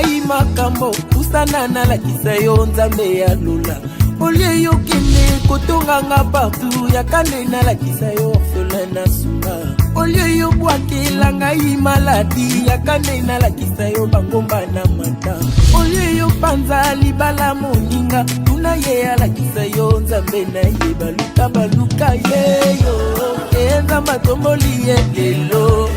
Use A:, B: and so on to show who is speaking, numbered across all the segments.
A: ngai makambo kusana na lakisa yo nzambe ya lula olie yo kende kotonga nga partout yakande na lakisa yo orphelin na sunga olie yo bwakela ngai maladi yakande na lakisa yo bangomba na mata olie yo panza libala moninga tuna ye alakisa yo nzambe na ye baluka ye yo nzamba tomboli ye lelo.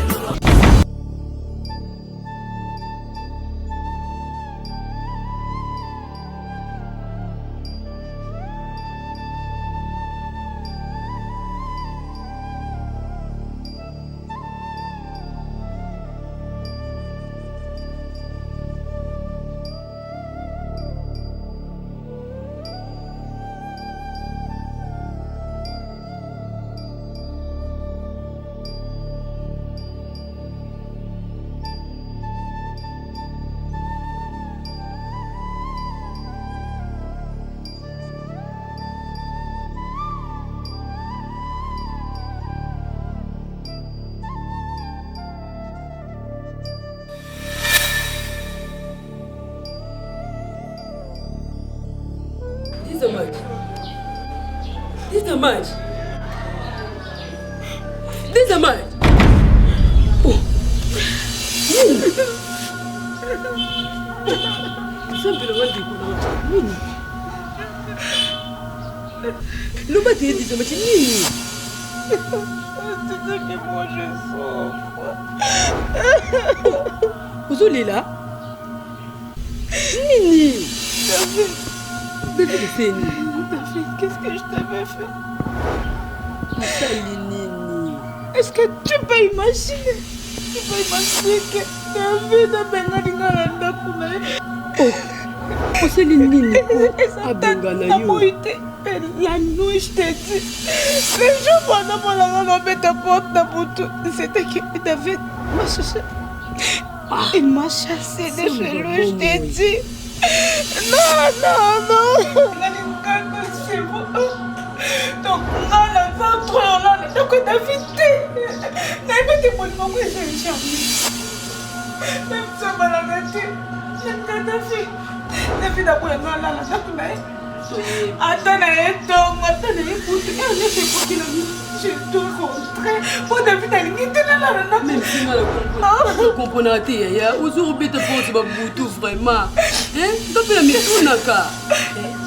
B: This is mine. Oh. Sempre lo guardi con non va te dire ma c'è niente.
C: C'est ça que moi je souffre.
B: Vous allez là? Nini. David,
C: qu'est-ce que je t'avais fait?
B: Nini.
C: Est-ce que tu peux imaginer? Tu peux imaginer que David a bengalinga randa kuna.
B: Oh, c'est Nini. Ah, bengala yo.
C: La nuit, je t'ai dit. Le jour pendant mon enlèvement de porte de bouton, c'était que David m'a chassé. Il m'a chassé de chez lui, je t'ai dit. Non. Donc, on a 23 ans, donc David, David, mon nom, j'ai jamais. Même ça, David a pris un là, attends, je te rencontrer. Pour David,
B: même si je comprends pas, il y a aujourd'hui te pose pas tout vraiment. Hein? Donc la mitunaka.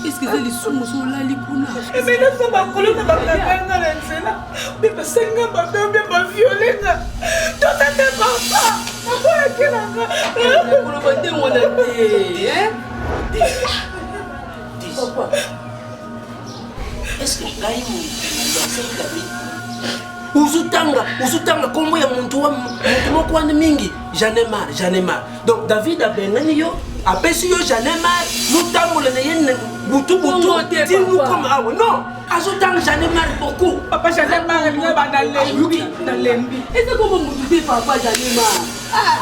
B: Est-ce que c'est les sous là les kuna?
C: Mais là ça va coller dans la caméra là, c'est là. Mais parce que ça va bien violer là. Toi t'as des papa. Pourquoi est-ce que là?
B: Pour le matin on a dit, hein?
D: Pourquoi? Est-ce que Gaï Uzutanga kombo ya muntu moko wana mingi j'en ai marre donc David a bengani yo apesi yo j'en ai marre mutambola na yene butu dis-nous comme ah non azutanga j'en ai marre beaucoup
C: papa j'en ai marre dans lembi
B: et c'est comment mutu papa j'en ai marre
D: ah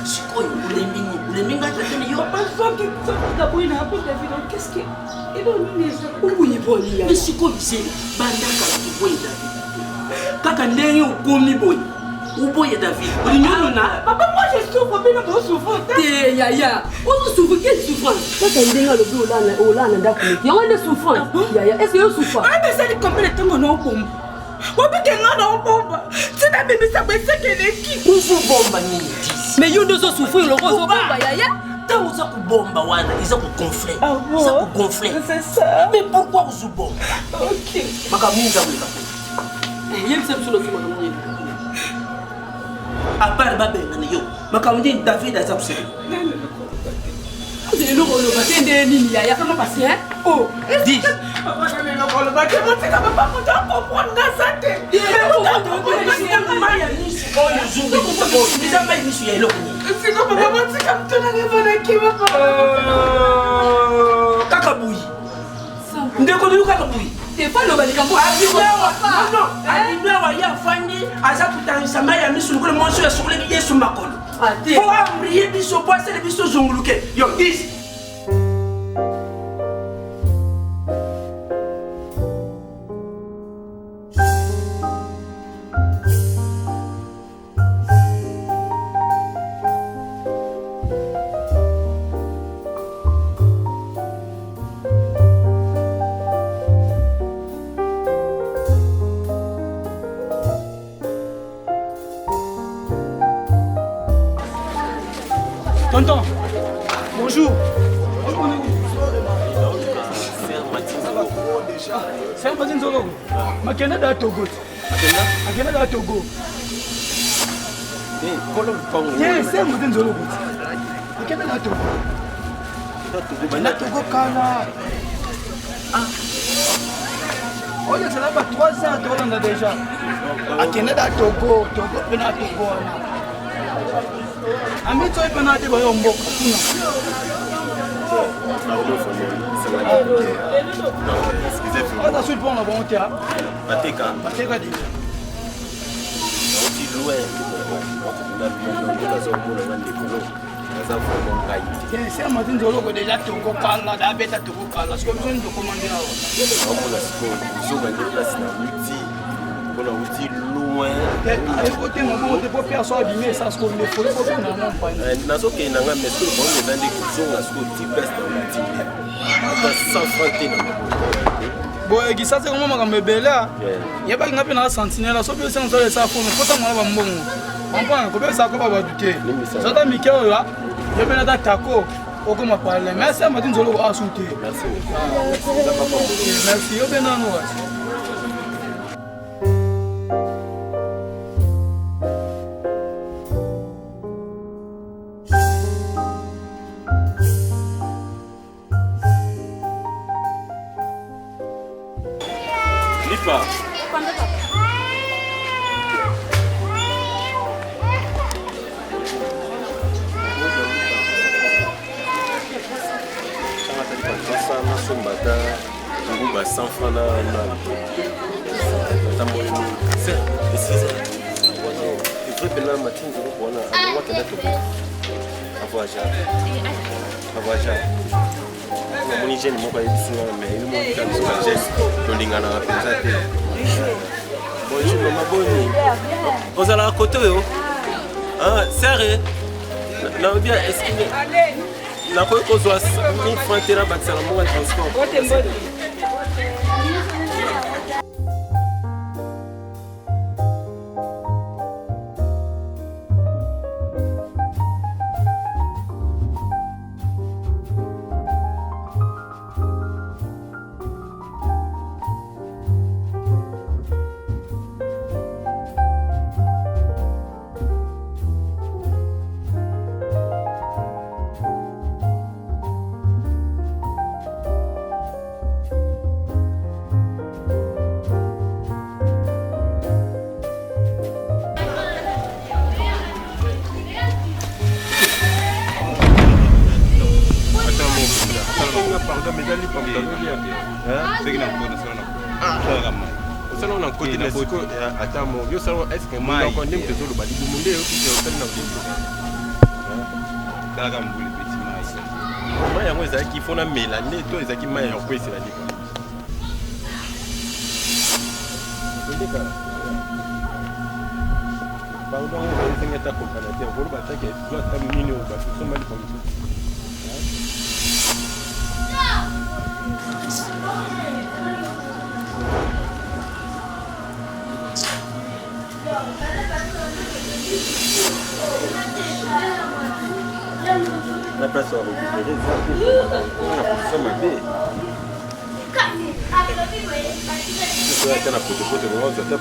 D: sikoyo ulembi ngata yo
C: papa faut que ça boina pour David qu'est-ce que il doit
B: nous les
D: mais sikoyo c'est bandaka pour David kaka ndenge ukomi boy uboye David ulinyona
C: papa moi je souffre mais non souffre
B: te yaya on souffre quelle souffrance kaka ndenge lobi olana ndakule ya on souffrance yaya est-ce que yo souffre
C: ah mais ça dit combien de temps on a bombe on peut que on bombe c'est la même ça c'est que les qui
D: uzo bomba ni
B: mais yo ndozo souffrir le rose bomba yaya
D: tant uza ku bomba wana iza ku gonfler
C: iza
D: ku gonfler
C: c'est ça
D: mais pourquoi uzo bomba
C: OK
D: makaminza mulika à part babengana yo makamudi David a zapsé
B: c'est le rôle de nini yaya comment passer hein
D: oh dis
C: papa le rôle ba que moi c'est pas pas comprendre ça te
D: maya ni siko yo zungu ni za mai ni su yelo ni
C: siko papa moi c'est comme toi na ngibona ki papa
D: kakabuyi ndeko ni kakabuyi
B: t'es pas le balikambo
D: non adiblawa ya fandi aza kutangisa mai ya misu ngule monso ya sokole yesu makolo faut ambrier biso poisser biso zonguluke yo dis
E: Tonton, bonjour. C'est Martin Zolo. Makena da Togo. Makena da Togo. C'est Martin Zolo. Makena da Togo. Na Togo kana. On est là pour 3 ans on a déjà. Makena da Togo, Togo pena Togo. Ami toi pena de boyo mboka kuna. On a su le pont là bon théâtre. Bateka dit. C'est un matin de l'eau déjà Togo Kanga, la bête à Togo Kanga. Parce que besoin de commander là. Avec côté mon on ne peut pas soit abîmer ça ce qu'on ne faut pas non pas.
F: Nazo ke nanga mais ce qu'on les andi kuzo ce qu'on type est dans 100 francs.
E: Bon, et ça c'est comment makambe bela. Ya ba ngape na sentinelle so pe se nzo ça fo mais pota mwana ba mbongo. Comprends ko be ça ko ba ba douter. Ça ta mikeo là. Je vais la tako. Oko ma parler. Merci à Martin Zolo a souté.
F: Merci.
E: Merci yo benano.
F: Lipa. Sombata, on va 100 francs là. C'est il faut que la matin on va te mettre avoir ja mon hygiène mon pas mais il monte comme ça geste to lingana penza te bonjour maman boni on a la côté yo ah sérieux na bien est-ce que na quoi qu'on soit 1000 francs tera batsa na mon transport La place à récupérer, ça m'a fait. Tu dois être un peu de côté de moi, tu dois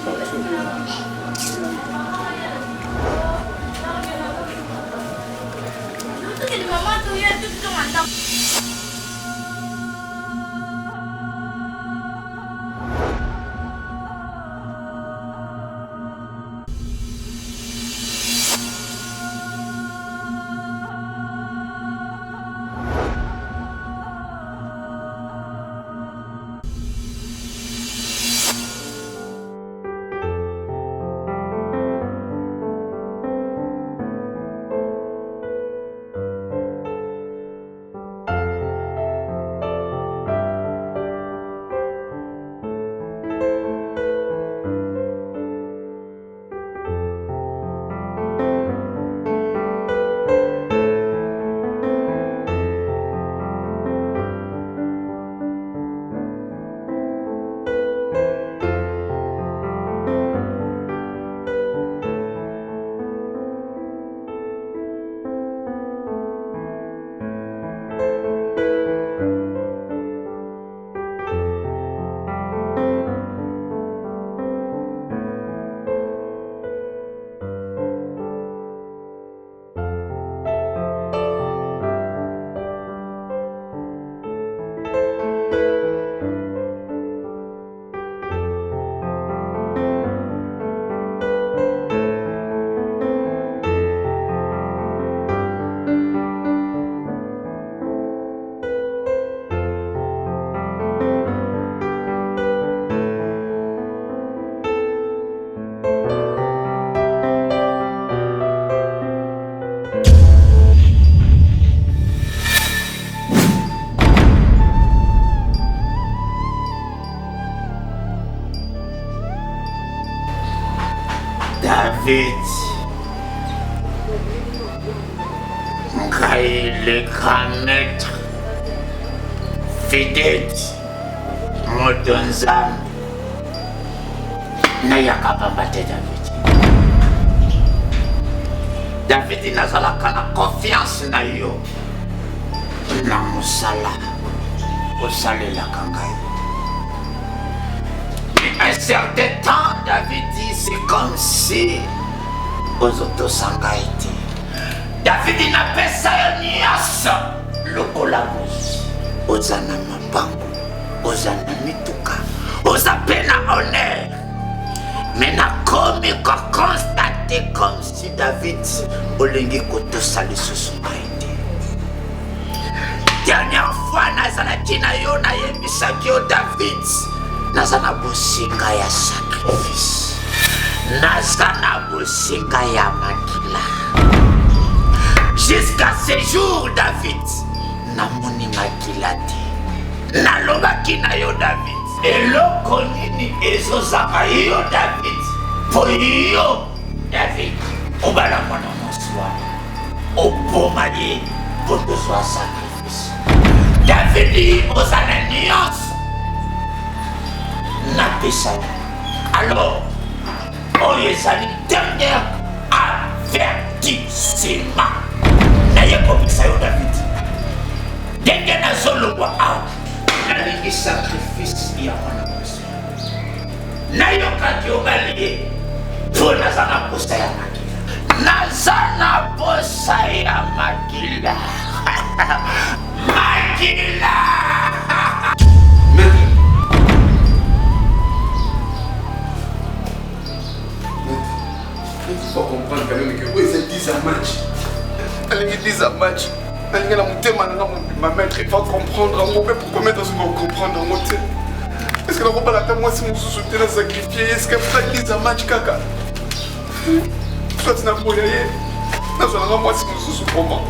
G: David, ngai le grand maître, fidèle, modonzam, nayaka pambate David. David nazalaka na confiance na yo, na musala, osalelaka ngai. Un certain temps, David dit, c'est comme si aux autosangaïti. David n'a pas ça le collabos. Aux anamabango, aux anamituka, aux appels à honneur. Mais n'a comme constaté comme si David olingi koto sali susungaïti. Dernière fois, nazalaki na yo na yebisaki o David. Nazana bosinga ya sacrifice. Nazana bosinga ya makila. Jusqu'à ce jour, David, namoni makila te. Nalobaki na yo David. Eloko nini ezozaka yo David. Po yo David. Obala mwana moswa. Oboma ye po tozwa sacrifice. David ozana nuance. Alors, on est à une dernière avertissement. N'ayez pas vu ça, David. Dès qu'il y a un solo, la ligue sacrifice, il y a un besoin. N'ayez pas dit au Mali, pour Nazana Bossaya Makila. Nazana Bossaya Makila. Makila.
H: Il faut comprendre quand même que oui, c'est 10 à match. Elle est 10 à match. Elle est là, ma maître, il faut comprendre. Pourquoi mettre ce qu'on comprendre en moitié? Est-ce que la robe à la table, moi, si mon sous-souté l'a sacrifié, est-ce qu'elle fait 10 à match, caca? Soit tu n'as pas rien. Non, moi, si mon sous-souté, comment?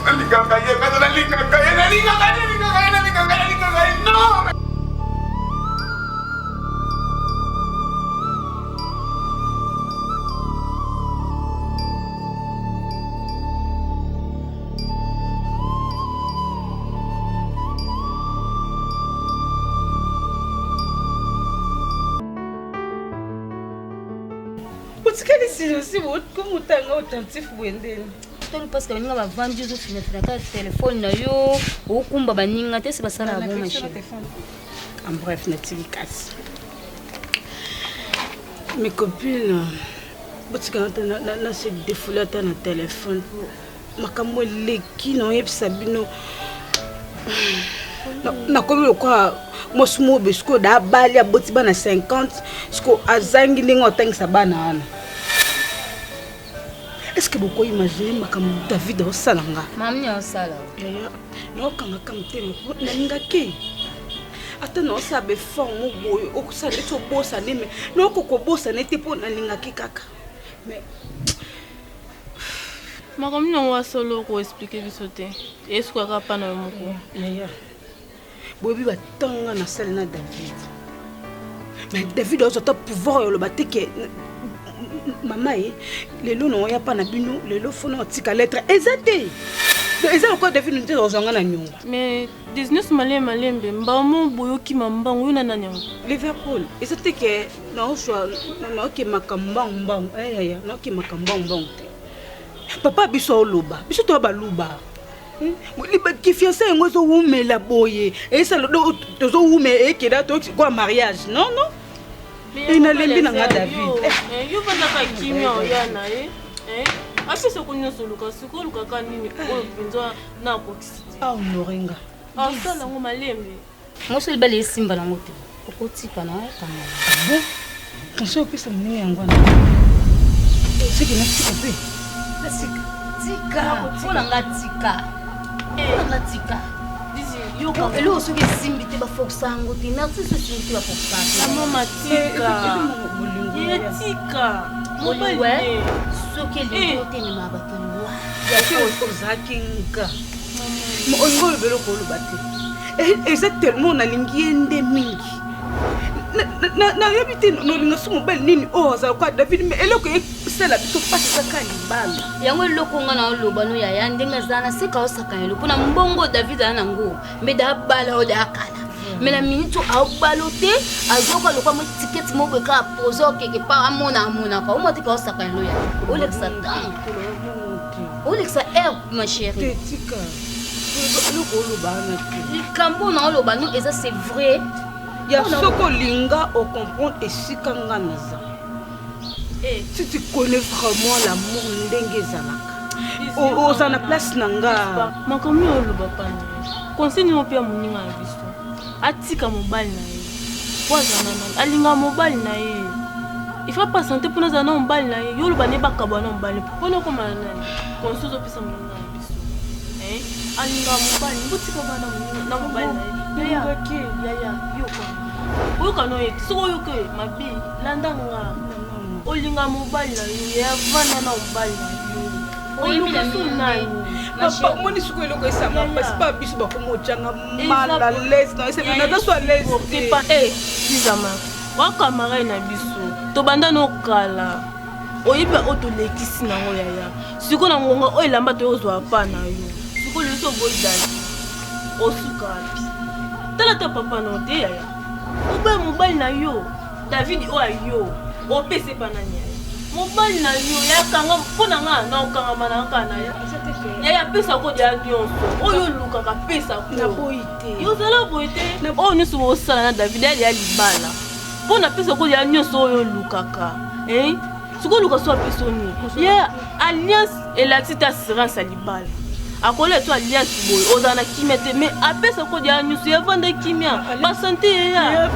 H: La ligue a gagné, la ligue a gagné, la ligue a gagné, la ligue a gagné, la ligue a gagné, la ligue a gagné. Non!
C: aussi comme utanga attentif bwendeni
I: tolo parce que ninga ba vandi zo fina ka téléphone na yo okumba baninga te se basala bon machin
C: en bref na tilikasi mes copines botika na se défouler ta na téléphone makambo leki no yebisa bino na komi quoi moi sumo besko da bali ya boti bana 50 sko azangi ndingo tangisa bana ana. Est-ce que vous imaginez que David a sala nga?
I: Mamni a sala.
C: Non kanga kamtene na ngaki. Ata no sabe forme boy o kusale to bossa neme. No ko bossa nete po na ngaki kaka. Mais
J: Makamni no wa solo ko expliquer bisote. Est-ce que pas na moko?
C: Yaya. Bobi ba tanga na sala na David. Mais David a autant pouvoir le battre que maman les lots n'ont pas na bino les lots font un petit lettre exacté ils ont encore défini dans zanga na nyonga
J: mais business malembe mbamo boyoki mambango yona na nyonga
C: Liverpool et c'était que non soit non que makambang ya non que makambang papa biso loba biso to ba loba liba ki fiancé ngo zo umela boye et ça to zo ume et que là to quoi mariage non
J: mais
C: il n'a lembi na David
J: yo bana ka kimia oyana asi se kunyo soluka sikolo kaka nini o pinzo na kokisiti
C: norenga
J: sala ngo malembe
I: moi seul belle simba na moto okotika na kanga
C: bon kanso pesa mninga yango na c'est que nasika pe
I: tika ola ngatika
J: yo
I: ko elo so ke simbi te ba foxango ti na so simbi ba foxango
J: mama tika yetika
I: ouais so ke le côté ni mabato wa
C: ya ko zakinga mo ongo belo ko lo bati exactement na lingi ende mingi nayebi te nolinga so mobali nini oyo azala kwa David me eloko esala biso mpasi ezaka libala
I: yango eloko nga na oloba no yaya ndenge azala na seka osakana eloko mpona mbongo David aza nango mbe dabala oyo dayakala me na minute aobala te azoka lokwa mo tiketi moko eka apose okeke pa amonaka omotika osakana elo yaya olekisa ntango olekisa air ma chérie
C: tetika eloko olobana te
I: likambo na oloba no eza c'est vrai
C: ya soko linga au comprendre esika nga naza si tu connais vraiment l'amour ndenge ezalaka oza na place na nga
J: makomi oloba pani conseil mo pia moninga na biso atika mobali na ye po azana na alinga mobali na ye il faut pas santé pour nazana mobali na ye yoloba ne bakabwa na mobali mpona okoma na nani conseil ozopesa moninga na biso alinga mobali mbotika bana moninga na mobali na ye yaya yoko oyoka no yeti soko oyoka mabe landanga olinga mobali na yo yavana na mobali na yo oyoka so nani
C: papa moni siko eloko esanga pasi pa biso bakomojanga mala lese na esebe naza so lese
J: dizama wakamara na biso tobanda nokala oyiba otolekisi nango yaya siko na ngonga oyo elamba toyozwa pa na yo siko leso boyidali osuka api tala ta papa no te yaya obe mobali na yo David oyo opese pa nani yaya mobali na yo yakanga mpona nga na okanga manaka na yaya pesa ko dia nyonso oyo lukaka pesa ko
C: na boite
J: yo zala boite oyo nyonso osala na David ya libala mpona pesa ko dia nyonso oyo lukaka siko luka so pesa ni ya alliance elati ta assurance ya libala akola to alliance boy ozana kimia te mais apesa ko dia nyonso ya vanda kimia ba santé ya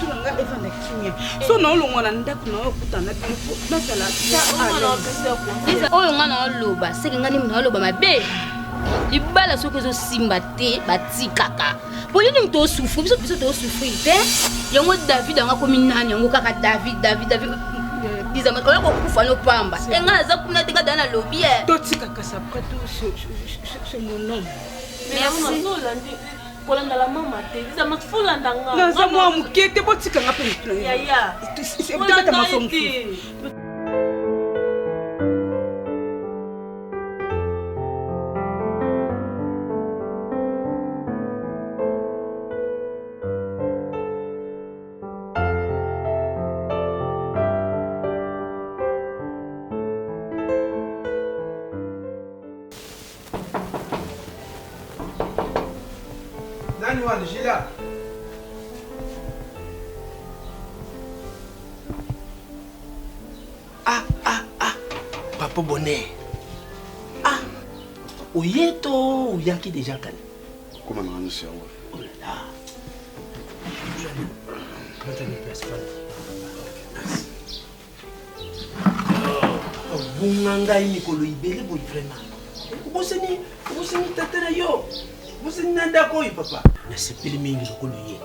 C: tulanga evanda kimia so na olongwa na ndako na okutana bipo nasala ta
I: oyo nga na oloba seke nga nimi na oloba mabe libala soki ezosimba te batikaka polini mutu osufri biso tosufri te yango David anga komi nani yango kaka David bizama oyo kokufa nopamba enga naza kuna te nga dana lobi
C: totikaka sabuka to c'est mon nom
J: merci kolanda la mama te bizama fulanda nga
C: naza mwa muke te botikanga mpe mutuna
J: yaya
C: tebeta masomo
D: Gila. Papa Bonnet. Oyeto oyaki déjà kan.
H: Comment on a fait?
D: Oh là là. Maintenant place pas. Bunganga Nikolo ibele boy vraiment. Boseni tatana yo. Boseni nanda ko papa. Na sepeli mingi lokolo ye.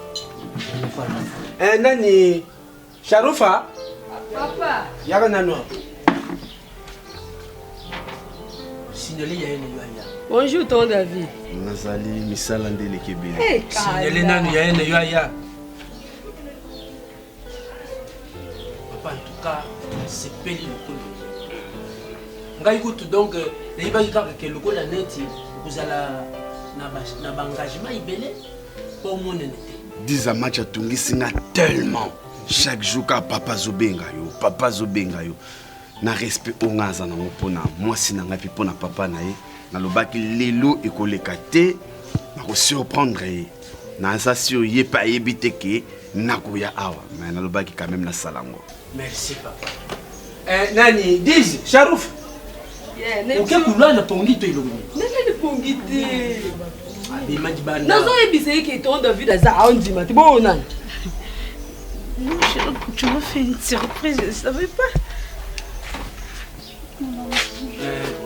D: Nani Sharufa?
C: Papa.
D: Yaka nano. Signalé ya ene yo.
B: Bonjour ton David.
H: Nazali misala ndele kebele.
D: Signalé nano ya ene yo. Papa en tout cas, sepeli lokolo. Ngai kutu donc naiba kaka ke lokola neti kuzala na bangagement ibele pour mon nete.
H: Diza match atungisinga tellement chaque jour ka papa zobenga yo na respect ongaza na mopona moi sinanga pi pona papa na ye na lobaki lelo ekoleka te na ko surprendre na sasio ye pa yebite ke nakoya awa mais na lobaki quand même na salango.
D: Merci papa. Nani Diz Sharouf. Ok, couloir na pongi to ilongi.
B: Nani pongi te.
D: Bima di bana.
B: Nazo ebise ke ton David aza andi mati bon nani.
C: Tu m'as fait une surprise, je ne savais pas.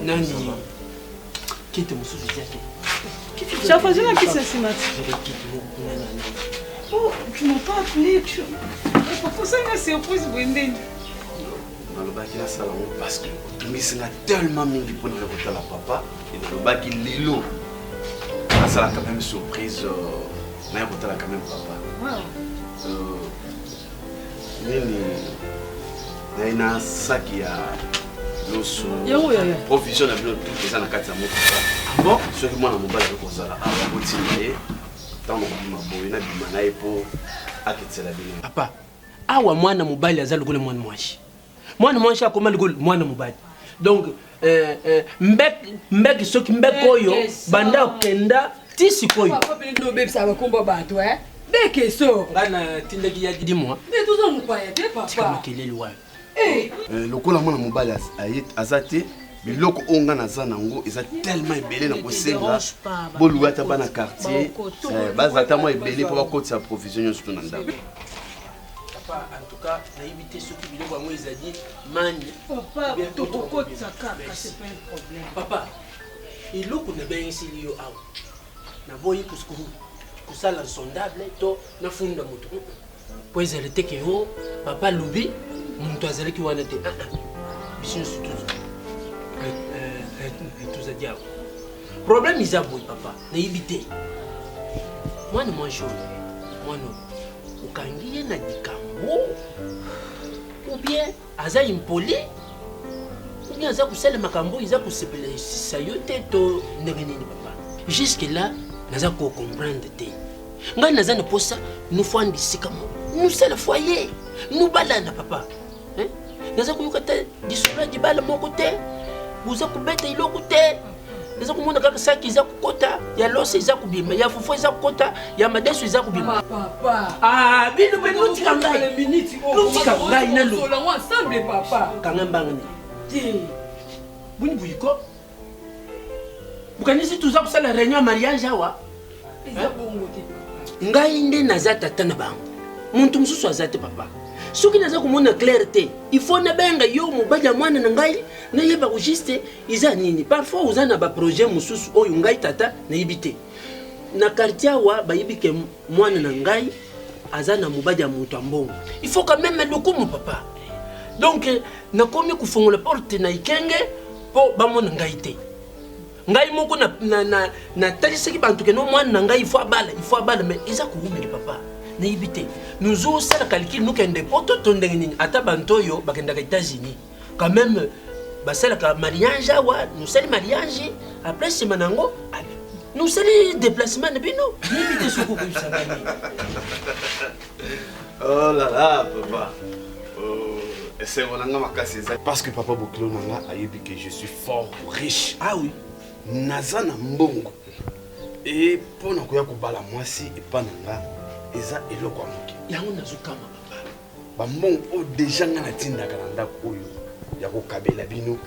D: Nani. Qui te musu diaki?
C: Tu as posé la question ce matin. Oh, tu m'as pas appelé. Pourquoi ça m'a surprise, Brendan?
H: Nalobaki na salango parce que otungisinga tellement mingi pona kotala papa et nalobaki lelo nasala quand même surprise na kotala quand même papa.
K: nini na saki ya loso provision na bino tout eza na kati ya motuka bon soki mwana mobali akozala awa botina ye ntango kobima boye na bima na ye mpo akitela bino.
D: Papa, awa mwana mobali aza lokola mwana mwasi. Mwana mwasi akoma lokola mwana mobali. Donc mbek soki mbek oyo banda kenda tisi koyo.
B: Papa pe ndo bebisa bakomba bato beke so.
D: Ngana tindaki ya didi moi.
B: Mais tout ça nous croyait papa.
D: Kama kelele wa.
K: Lokola mwana mobali azate biloko onga naza nango eza tellement ebele na kosenga boluka ata bana quartier bazata mwa ebele mpo bakotisa provision nyonso to na ndako.
D: Papa, en tout cas, naïbi te soki biloko yango ezali mani.
C: Papa, tokokotisa kaka, c'est pas un problème.
D: Papa, eloko na bengisili yo awa naboyi kosala sondable to nafunda moto po ezali te ke yo papa lobi moto azalaki wana te biso nyonso tozadi awa problème eza boyi papa nayibi te mwana mwasi oyo mwana okangi ye na likambo ou bien aza impoli ou bien aza kosala makambo eza kosepelisa yo te to ndenge nini papa jusque là naza kocomprendre te ngai naza na posa nufandi sika mo nusala foyer nubalana papa naza koyoka te disola dibala moko te buza kubeta iloko te naza komona kaka saki eza kokota ya loso eza kobima ya fufu eza kokota ya madeso eza kobima
B: papa
D: bino mpe notika ngai nalo
B: ensemble papa
D: kanga mbangani te buni buyiko bukanisi tuza kosala réunion ya mariage awa ngai nde naza tata na bango muntu mosusu aza te papa soki naza komona clair te il faut nabenga yo mobali ya mwana na ngai nayeba ko juste eza nini parfois oza na baprojet mosusu oyo ngai tata nayebi te na quartier awa bayebi ke mwana na ngai aza na mobali ya moto ya mbongo il faut quand même lokumu papa donc nakomi kofongola porte na ikenge mpo bamona ngai te ngai moko natalisaki bantu ke no mwana na ngai il faut abala mais eza koumeli papa nayebi te nous osala calcul nokende po to ndenge nini ata bantu oyo bakendaka États-Unis quand même basalaka mariage awa nosali mariage après nsima nango nosali déplacement na bino nayebi te soki okoyisanga nini.
K: Oh là là papa c'est mon anga makasi eza parce que papa bokilo nanga ayebi que je suis fort riche.
D: Ah oui
K: naza na mbongo e mpo na koya kobala mwasi epa na nga eza eloko ya moke
D: yango nazokama papa
K: bambongo oyo deja nga natindaka na ndako oyo ya kokabela bino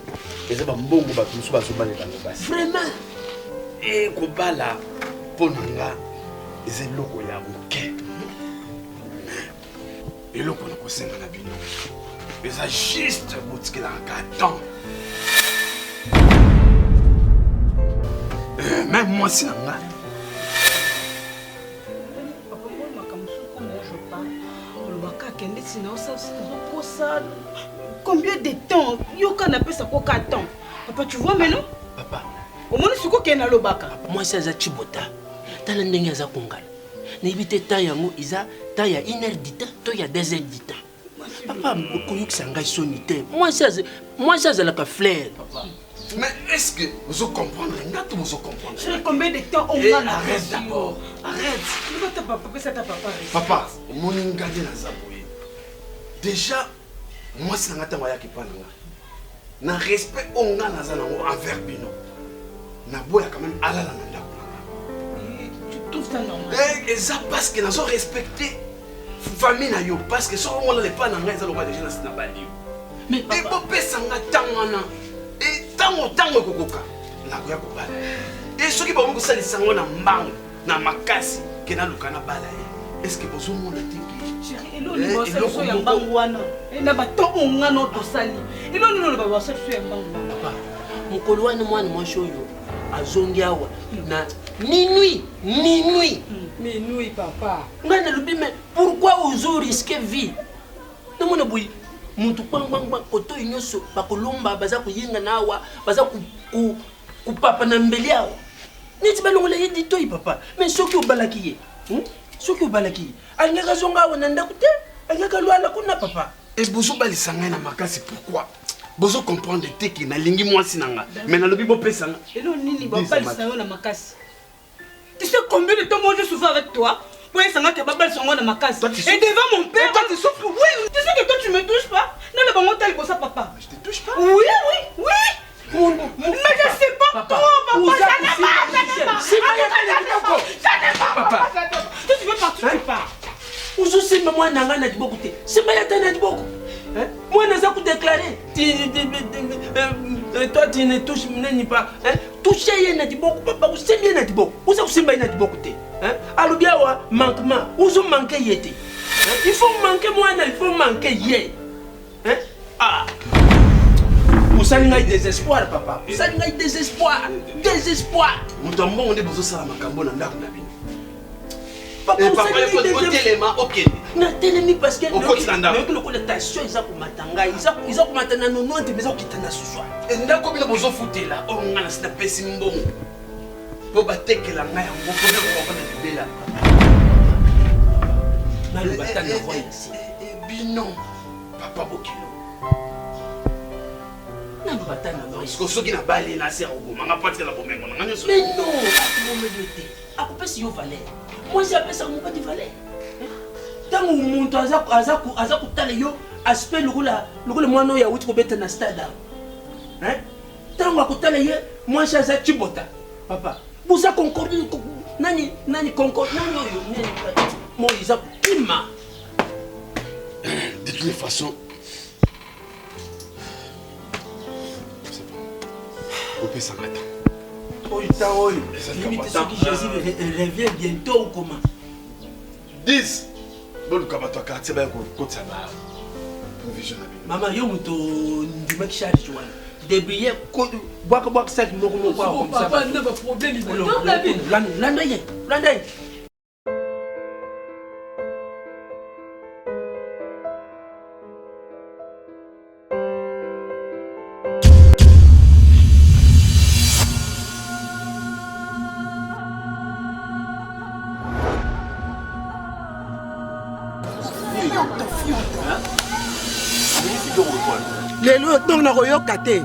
K: eza bambongo bato mosusu bazobalela ngo basi
D: vraiment
K: e kobala mpo na nga eza eloko ya moke eloko na kosenga na bino eza juste botikelaka temps même moi si nanga
C: combien de temps yoka na pesa ko ka temps papa tu vois maintenant
D: papa
C: au moins suko kena lobaka
D: moi ça za chibota tala ndenge za kongala nayebi te temps yango iza temps ya 1 heure du temps to ya 2 heures du temps papa okoyokisa ngai soni te moi ça azalaka flair papa.
K: Mais est-ce que vous comprenez? Vous comprenez?
C: Je combien de temps on va
K: arrête d'abord. Arrête. Papa, mon ingadi na zaboye. Déjà, moi c'est ngata waya ki pananga. Na respect onga na zanango envers bino. Na boya quand même alala na ndako.
C: Tu trouves ça normal?
K: Et ça parce que nazo respecter famille na yo parce que so on les pananga ils ont déjà na bali. Mais bon pesa ngata wana. Et tango kokoka na koya ko bala et soki ba mo salisa ngona mbango na makasi ke na luka na bala est-ce que bozo mona tiki
C: chérie elo ni bo salisa ya mbango wana na ba to onga no to sali elo ni no ba ba salisa ya mbango
D: papa mokolo wana mwana mwasho yo azongi awa na minuit
B: papa
D: ngana lubi mais pourquoi ozo risquer vie na mona boyi muntu kwangwangwa koto inyoso bakolomba baza kuyinga nawa baza kupapa na mbeli awa niti balongola ye ditoyi papa mais soki obalaki ye alingaka zonga awa na ndako te engaka lwana kuna papa
K: et bozobalisa ngai na makasi pourquoi bozo comprendre te ke nalingi mwasi na nga mais nalobi bopesa nga
C: elo nini babalisa yo na makasi. Tu sais combien de temps moi je souffre avec toi pour essayer que babalisa yo na makasi. Et devant mon père toi tu souffres. Oui, tu sais que toi tu me touches pas. Non le bon tel bossa papa.
K: Je te touche pas.
C: Oui. Mais je sais pas toi papa.
D: Papa.
C: Tu veux partir tu pars.
D: Uzosimba mwana nga na diboko te. Simba ya tana diboko. Hein? Moi naza ku déclarer. Toi tu ne touches pas. Hein? Toucher na diboko papa usimba na diboko. Uza kusimba na diboko te. Hein? Alobia wa manquement. Uzo manquer yete. Il faut manquer mwana, il faut manquer yé. Hein? Ah. Usali ngai désespoir papa. Usali ngai désespoir. Désespoir.
K: Muto mbongo nde bozo sala makambo na ndako na bino.
D: Papa,
K: ok.
D: Na telemi parce que
K: le
D: tension ils ont matanga, ils ont matana no non mais ils kitana ce soir.
K: Et ndako bila bozo futela, o ngana sina pesi mbongo. Po batekela ngai ngo ko ko na libela.
D: Na le batana voye ici.
K: Bino. Papa bokilo.
D: Na le batana voye.
K: Parce que soki na bali na sera ko manga pati la bomengo na nyoso.
D: Mais non, tu me mettez. Akopesi yo valeur. Moi j'appelle ça mon petit valet. Tant que mon aza kutala yo aspect le mwana ya wuti kobeta na stade. Hein? Tant que kutala ye moi chaza chibota. Papa, vous ça concorde nani concorde nani yo nani moi isa pima.
K: De toutes les façons c'est bon. Au pesa matin.
D: Limite ce qui Jésus revient bientôt ou comment?
K: 10. Bon, nous avons quartier côté là. Provision.
D: Maman, yo muto ndima ki charge wana. Débrouiller ko boaka sac moko comme ça.
B: Papa, n'a pas problème.
D: Landa ye. Lelo donc na koyoka te.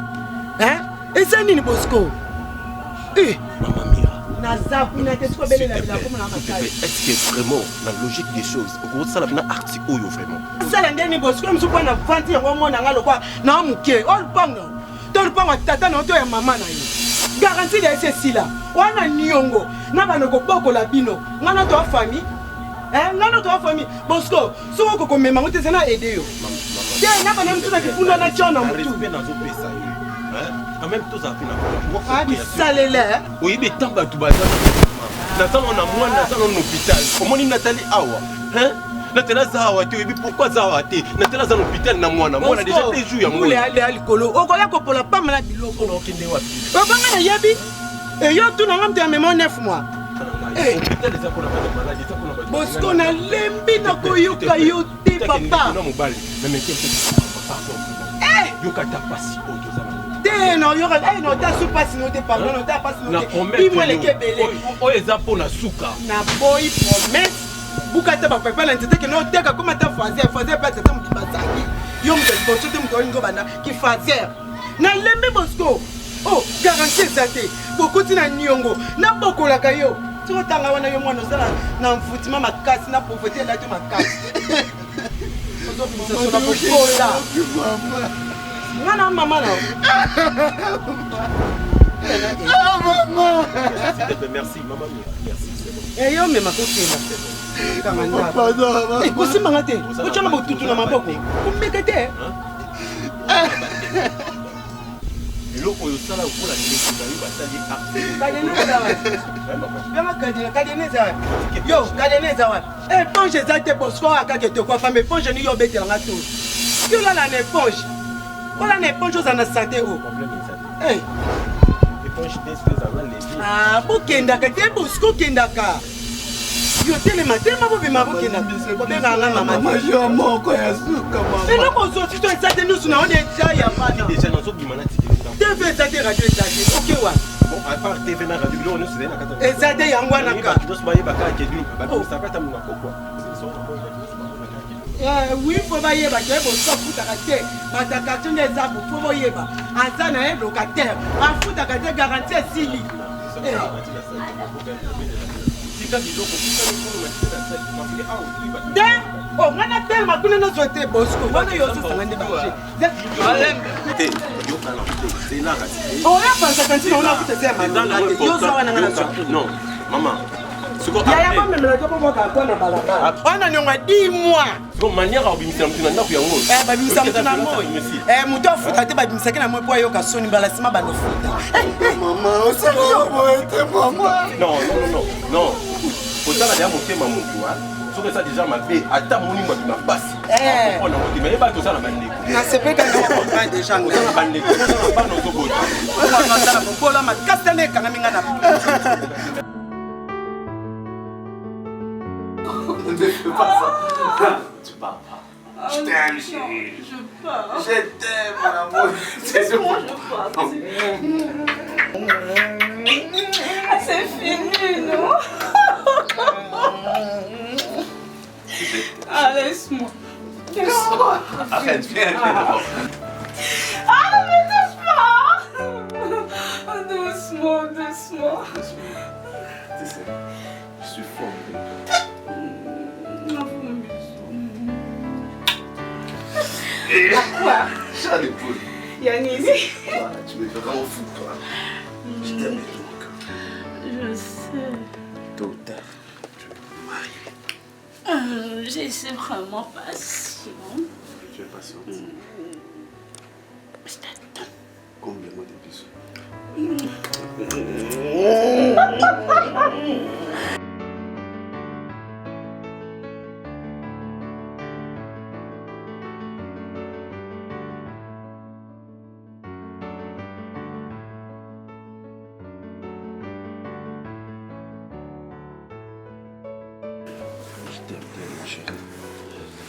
D: Hein? Et ça nini Bosco?
F: Maman Mira.
D: Naza kuna te ko belela bila comme na makali.
F: Est-ce que vraiment la logique des choses, au ça la bina article oyo vraiment.
D: Ça la ngeni Bosco msuko na fanti yango mona ngalo kwa na muke. All pango. Ton pango tata na to ya mama na yo. Garantie de ceci là. Wana niongo. Na bana ko boko la bino. Ngana to famille. Hein? Ngana to famille. Bosco, soko ko komema ngote sana aider yo. Tiens, n'a pas même tout à fait na tchona mutu.
F: En même temps, ça a
D: ah, mais ça l'est là.
F: Oui, mais tant que tu vas Nathan, on a moins Nathan en hôpital. Comment dit Nathalie Awa? Hein? Nathalie Zawa, tu dis pourquoi Zawa? Nathalie dans l'hôpital, on a déjà des jours.
D: On est allé à l'école. On connaît pour la pas malade. On va y aller. Et yo, tout le monde a même 9 mois. Bosco na lembi na koyoka yo te papa. Non, il y aura non, t'as sous pas sinon t'es pardon, non, t'as pas sinon t'es. Il me les kebele.
F: Oh, les apôtres na souka.
D: Na boy promesse. Bukata ba papa l'entité que non t'es comme t'as faisait pas t'es mon bazaki. Yo me donne tu me donnes ngo bana qui faisait. Na lembe Bosco. Oh, garantie ça te. Beaucoup tina nyongo. Na boko la kayo. Tu otanga wana yo mwana sala na mfutima makasi na pauvreté la tu makasi. Ozo bisa so na bokola. Nana maman là.
F: Ah maman. Merci maman. Merci.
D: Eh yo me makokela. Kamanda. Pardon. Eh kosi mangate. Ochana botutu na maboko. Kumbekete.
F: Loko yo sala ukola nilikuta yo basali art.
D: Kadeneza. Yo, kadeneza wa. Eh ponge zate Bosco akakete kwa femme ponge ni yo betela ngato. Yo la na ponge. Voilà les ponges en a santé où. Hey.
F: Les ponges d'espèce avant les vies.
D: Ah, Bokendaka, t'es Bosco Kendaka. Yo tele matin, ma bobe ma Bokendaka. Bokendaka la maman. Maman, je suis mort quand il y a souka. Mais non, on sortit toi ça de nous sur on est déjà y a pas.
F: Déjà dans ce bimana
D: TV ça te radio ça. OK wa.
F: Bon, à part TV na radio là on est na kata.
D: Et ça te yangwa na ka.
F: Tu dois se bailler baka ke lui. Baka ça kata muna kokwa.
C: Oui, il faut y avoir des gens qui sont caractère. Parce que quand on est à bout, il faut y avoir. En ça, on a un locataire. En foot, on a garanti 6 livres. Oh, on a tellement de choses à faire. On a eu aussi ça. On a pensé que on a fait ça.
F: Non, maman.
C: Il y a pas même la job pour qu'on a balaba. On a eu 10 mois.
F: Donc manière à bimisa mtuna ndaku yango.
C: Ba bimisa mtuna moyo. Muto futa te ba bimisa kana moyo po yoka soni balasima ba no futa.
H: Maman, on s'est dit maman.
F: Non. Potala ya motema mutu ha. Soki ça déjà mabe ata moni mwa bima pasi. On a moti mais ba to ça na bandeko.
C: Na sepe ka na comprendre déjà ngwe.
F: Na bandeko, na ba no tobota.
C: On a ça na bola ma kastane kana minga na.
H: Ne fais pas ça. Tu pars pas. Je t'aime, chérie.
C: Je pars.
H: Je t'aime, mon amour. C'est bon.
C: C'est fini, non? Ah, laisse-moi. Laisse-moi.
H: Arrête, viens.
C: Ah, ne me touche pas. Doucement.
H: Tu sais, je suis fort.
C: Quoi?
H: Chat d'épaule.
C: Yannizi.
H: Tu me fais vraiment fou, toi. Je t'aime de tout mon cœur.
C: Je sais.
H: Tôt ou tard, tu vas me marier.
C: Je suis vraiment patient.
H: Tu es patiente.
C: Je t'attends.
H: Combien-moi des bisous?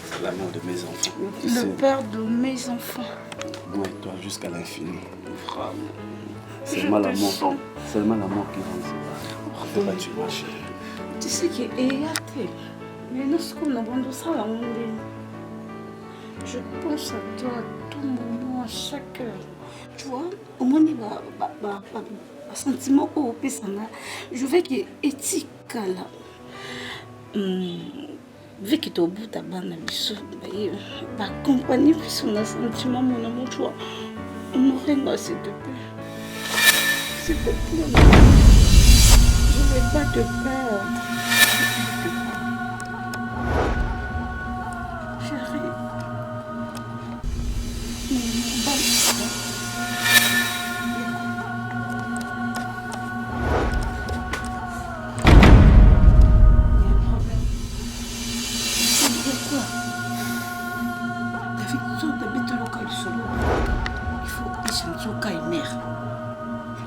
H: C'est l'amour de mes enfants.
C: Le père de mes enfants.
H: Moi et toi jusqu'à l'infini. Seulement l'amour qui nous sépare. Ne pas tuer ma chérie.
C: Tu sais qu'il y a des... Mais nous, ce qu'on a vendu ça, la monde. Je pense à toi à tout moment, à chaque heure. Tu vois, au moins, il va sentiment au pesanga. Je veux qu'il éthique là. Vu que tu es au bout de ta bande, va accompagner son sentiment, mon amour, tu vois. Honorez-moi, s'il te plaît. S'il te plaît. Je ne vais pas te perdre. Chérie.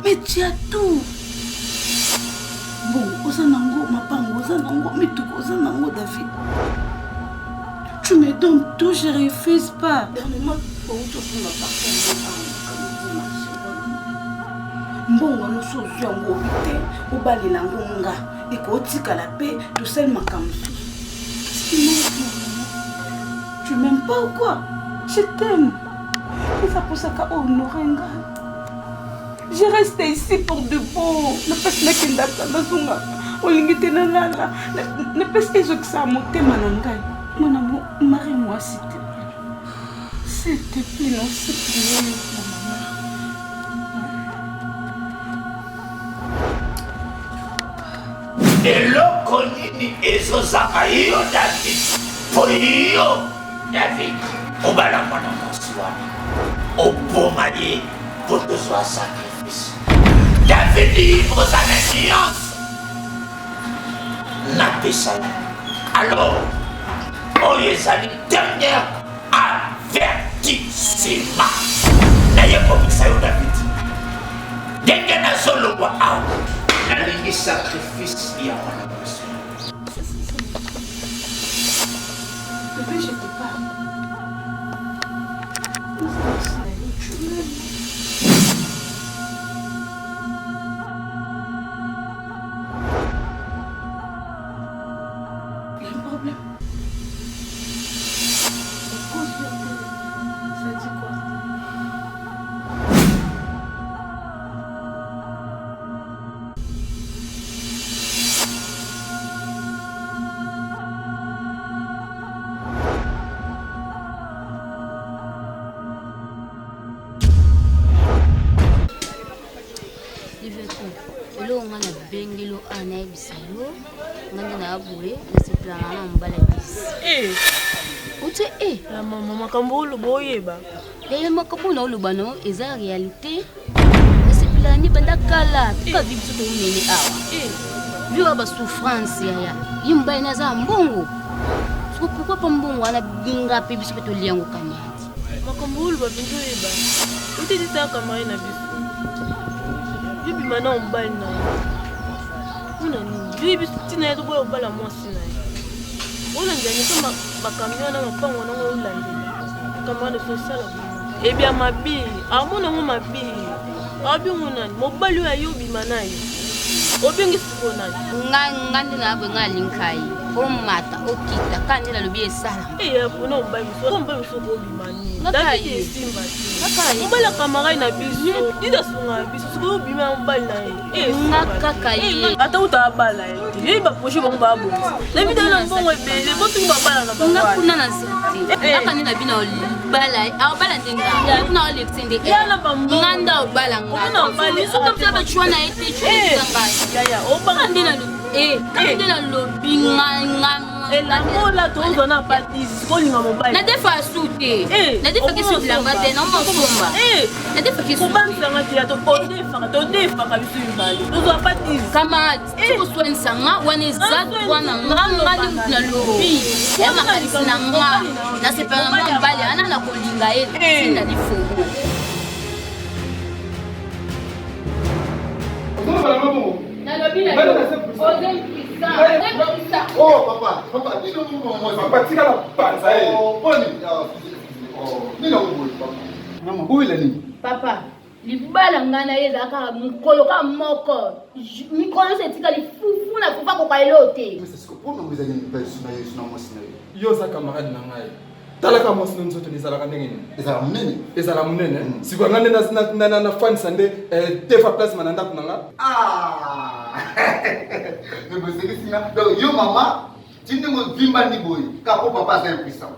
C: Mais tu as tout. Bon, Osanango, ma pango, Osanango, mais tout, Osanango, David. Tu me donnes tout, je ne refuse pas. Dernièrement, pour tout ce qu'on a partagé, mbongo noso yango bité obali na ngonga ekotika la paix tout seul makambo. Tu m'aimes pas ou quoi? Je t'aime. Et ça pour ça qu'à honorer. Je reste ici pour de bon. Ne pas se mettre dans la zone. On limite na la. Ne pas se dire que ça monte manangai. Mon amour, marie-moi s'il te plaît. S'il te plaît, non, s'il te plaît.
G: eloko nini ezozaka yo David po yo David obala mwana mwasi wana oboma ye po tozwa sacrifice David ozana nyonso napesa yo alors oyo ezali dernier avertissement naye komisa yo David ndenge nazolongwa awa nalingi sacrifice ya mwana mwasi.
C: Bébé, je te parle. Il y a un problème.
I: nga na bengelo ana ebisalo nganda na abule na seplana na mbala bisi uti
J: la mama makambo oloba oyeba
I: makambo na oloba no eza réalité na seplana ni banda kala tuka vi biso tomene awa viwa ba souffrance ya yimba ina za mbongo pourquoi pas mbongo wana binga pe biso peto liango kamati
J: makambo oloba bintu oyeba uti tita kamari na biso bibi mana ombali na una ni bibi tina yeto boyo bala mwasi na ona ngani kama bakamyo na mapango na ngolandi kama na sosala ebia mabi amona ngo mabi abi ngona mobali ya yobi manayo obingi sikona
I: ngandi na abo ngalinkai omata okita kandi na lobi esala
J: pona ombali so obi mani ndaki simba obala kamarai na biso dida sunga biso so obi ma ombali na
I: ngakaka
J: ata uta bala ye ba poche bango ba bo na vida na mbongo ebele botu ba bala na ba
I: ngakuna na zati akani na bina bala abala ndenga kuna ole tsende nganda obala nganda obali so kapsa ba chwana ete chwana
J: ya obanga
I: ndina ndina lobi nganga
J: elamola tozo na patisi kolinga mobali
I: na defa sute na defa kisu blamba te na mosomba na defa kisu
J: kubansanga tia to defa ka bisu mbali tozo patisi
I: kama tu soin sanga wana zatu wana nganga na lobi ya makalisi na nga na sepana mbali ana na kolinga ete na difogo
C: na lobi na
H: oh, papa, dis donc papa, tu as la panza. Oh, poni. Où il est ni?
I: Papa, libala ngana yeza ka mukolo ka moko. Mikolo se tika lifufu na kufa ko kailote.
H: Mais c'est ce que pour nous vous avez une personne na mosina.
E: Yo za camarade na ngai. Talaka mosina nzoto ni zalaka ndenge ni. Ezala munene. Siko ngande na fan sande tefa place mananda kunanga.
H: Mais vous savez donc yo maman, tu ne me vimba ni boy, car papa c'est impuissant.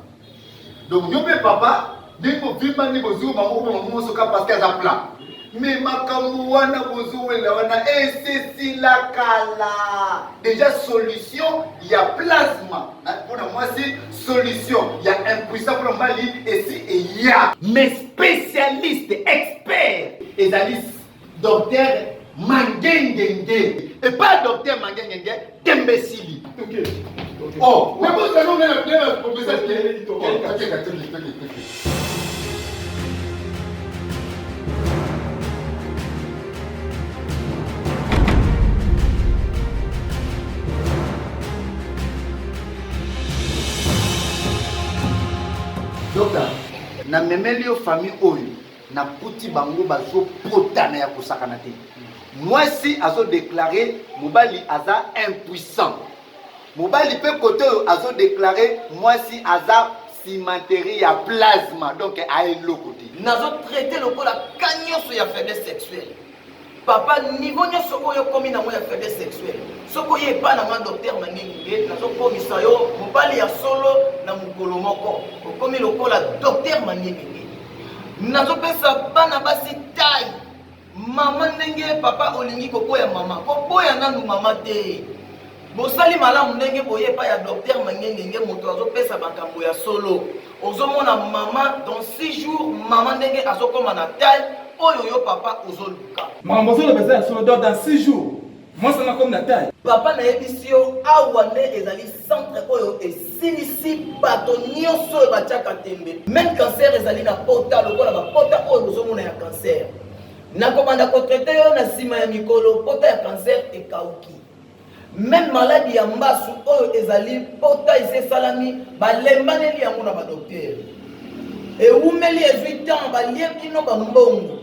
H: Donc yo papa, ne me vimba ni bozo maman so ka parce qu'elle a plan. Mais makambo wana bozo wela wana c'est la kala. Déjà solution, il y a plasma. Pour moi c'est solution, il y a impuissant pour moi et si il y a mes spécialistes experts et Alice docteur Mangengenge et pas docteur Mangengenge Tembesili. OK. Oh, mais vous allez le professeur Docteur, na memeli yo famille oyo na puti bango bazo potana ya kosakana te. Mwasi azo déclaré mobali aza impuissant. Mobali pe côté azo déclaré mwasi aza cimenterie ya plasma donc a eloko te.
D: Nazo traité le la kanyoso ya faiblesse sexuelle. Papa niveau nyoso oyo komi na mo ya faiblesse sexuelle. Soko ye pa na ma docteur Mangengenge nazo komisa yo mobali ya solo na mukolo moko. Komi lokola docteur Mangengenge. Nazo pesa bana basi taille. Maman ndenge papa olingi kokoya mama. Kokoya nanu mama te. Bosali malamu ndenge boye pa ya docteur Mangengenge moto azo pesa bakambo ya solo. Ozomona mama dans 6 jours maman ndenge azokoma na taille. Oyo yo papa ozoluka.
E: Maman bozo le beza ya solo dans 6 jours. Moi ça na comme na taille.
D: Papa na yebisio awane ezali centre oyo esilisi bato nyonso batiaka tembe. Même cancer ezali na pota lokola ba pota oyo bozomona ya cancer. Na komanda ko traiter yo na sima ya mikolo pota ya cancer ekauki. Même maladie ya mbasu oyo ezali pota ise salami balembaneli yango na ba docteur. Et umeli ezwi temps balieki no ba mbongo.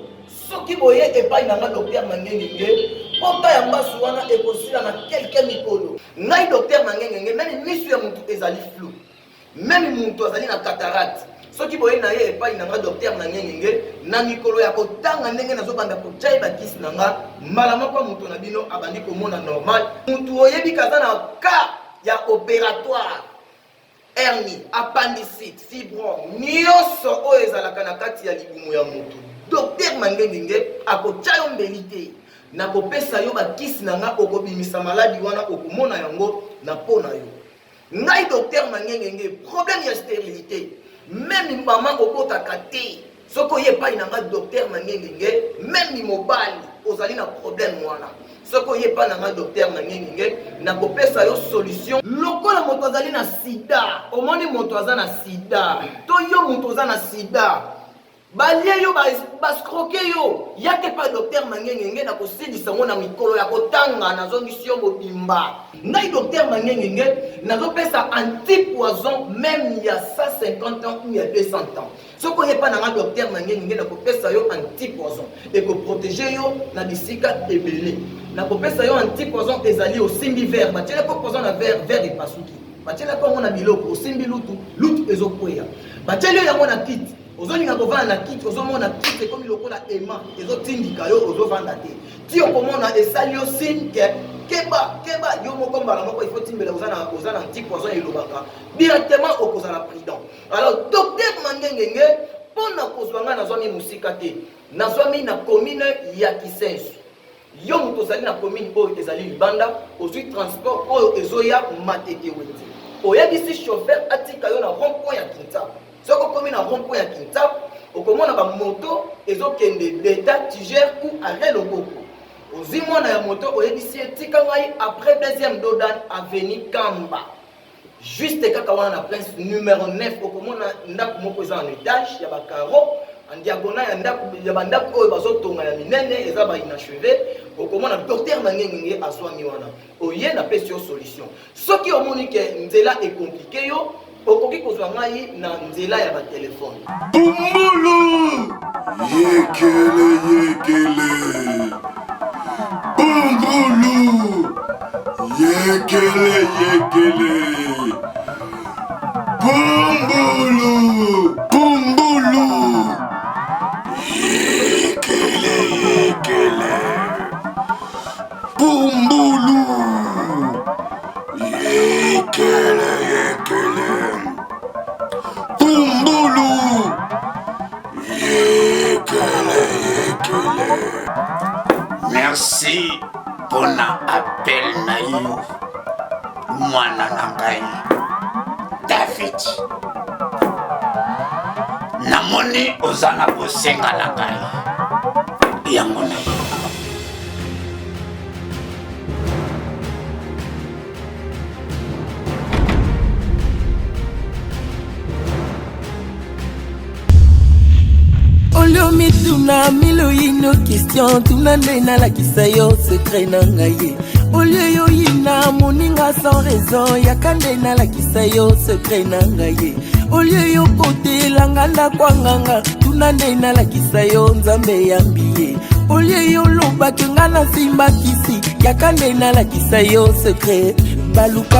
D: Soki boye epai na docteur Mangengenge pota ya mbasu wana ekosila na quelques mikolo. Ngai docteur Mangengenge même misu ya mutu ezali flou. Même mutu azali na cataracte. Soki boye na ye epai na docteur Mangengenge na mikolo ya kotanga ndenge nazobanda kochai bakisi na nga mbala moko mutu na bino abandi komona normal. Mutu oyebi kaza na cas ya opératoire. Hernie, appendicite, fibrome, nyonso oyo ezalaka na kati ya libumu ya mutu. Docteur Mangengenge akochayo mbelite.
L: na kopesa yo bakisi na nga okobimisa maladi wana okomona yango na pona yo. Ngai docteur Mangengenge problème ya stérilité. Même maman okotaka te. Soko ye pa na nga docteur Mangengenge même mobali ozali na problème wana. Soko ye pa na nga docteur Mangengenge na kopesa yo solution. Lokola moto azali na sida, omoni moto azali na sida. To yo moto azali na sida. Balie yo baskroke yo. Yake pa docteur Mangengenge na kosilisa ngo na mikolo ya kotanga na zongisi yo mobimba. Ngai docteur Mangengenge na pesa antipoison même il y a 150 ans ou il y a 200 ans. Ce qu'on n'est pas dans le docteur Mangengenge na kopesa yo antipoison et ko protéger yo na bisika ebele. Na kopesa yo antipoison ezali au simbi vert. Batela ko poison na vert et pasuki. Batela ko na biloko au simbi lutu ezokoya. Batela yo yango na kit. Ozolinga kovana na kit, ozomona kit comme lokola ema, ezotindika yo ozovanda te. Ti okomona esali yo signe keba yo moko mbala moko il faut timbela ozana antipoison elobaka. Directement okozala prudent. Alors docteur Mangengenge pona kozwanga nazwami musika te. Nazwami na commune ya Kisensu. Yo moto ozali na commune oyo ezali Libanda, ozwi transport oyo ezoya Matete Wete. Oyebisi chauffeur atika yo na rond-point ya Kinta. Soko komi na rond-point ya Kinta, okomona ba moto ezokende d'état Tiger ou arrêt Loboko. Ozi mwana ya moto oyebisi etika ngai après deuxième dodan avenue Kamba. Juste kaka wana na prince numéro 9 okomona ndako moko eza en étage ya ba carreau en diagonale ya ndako ya bandako oyo bazotonga ya minene eza ba inachevé. Okomona docteur Mangengenge aswami wana. Oye na pesi yo solution. Soki omoni ke nzela est compliqué yo okoki kozwa ngai na nzela ya ba telefone.
H: Bumbulu yekele Bumbulu yekele Bumbulu yekele Bumbulu yekele Bumbulu yekele.
G: Merci pour l'appel na yo mwana na ngai David. Namoni ozana kosenga na ngai yango na yo.
A: Olio mituna milo ino question tuna nena la kisayo secret na ngaye. Olio yo ina moninga sans raison yakande na la kisayo secret na ngaye. Olio yo kote langanda kwanganga tuna nena la kisayo nzambe yambiye. Olio yo loba kenga na simba kisi yakande na la kisayo secret baluka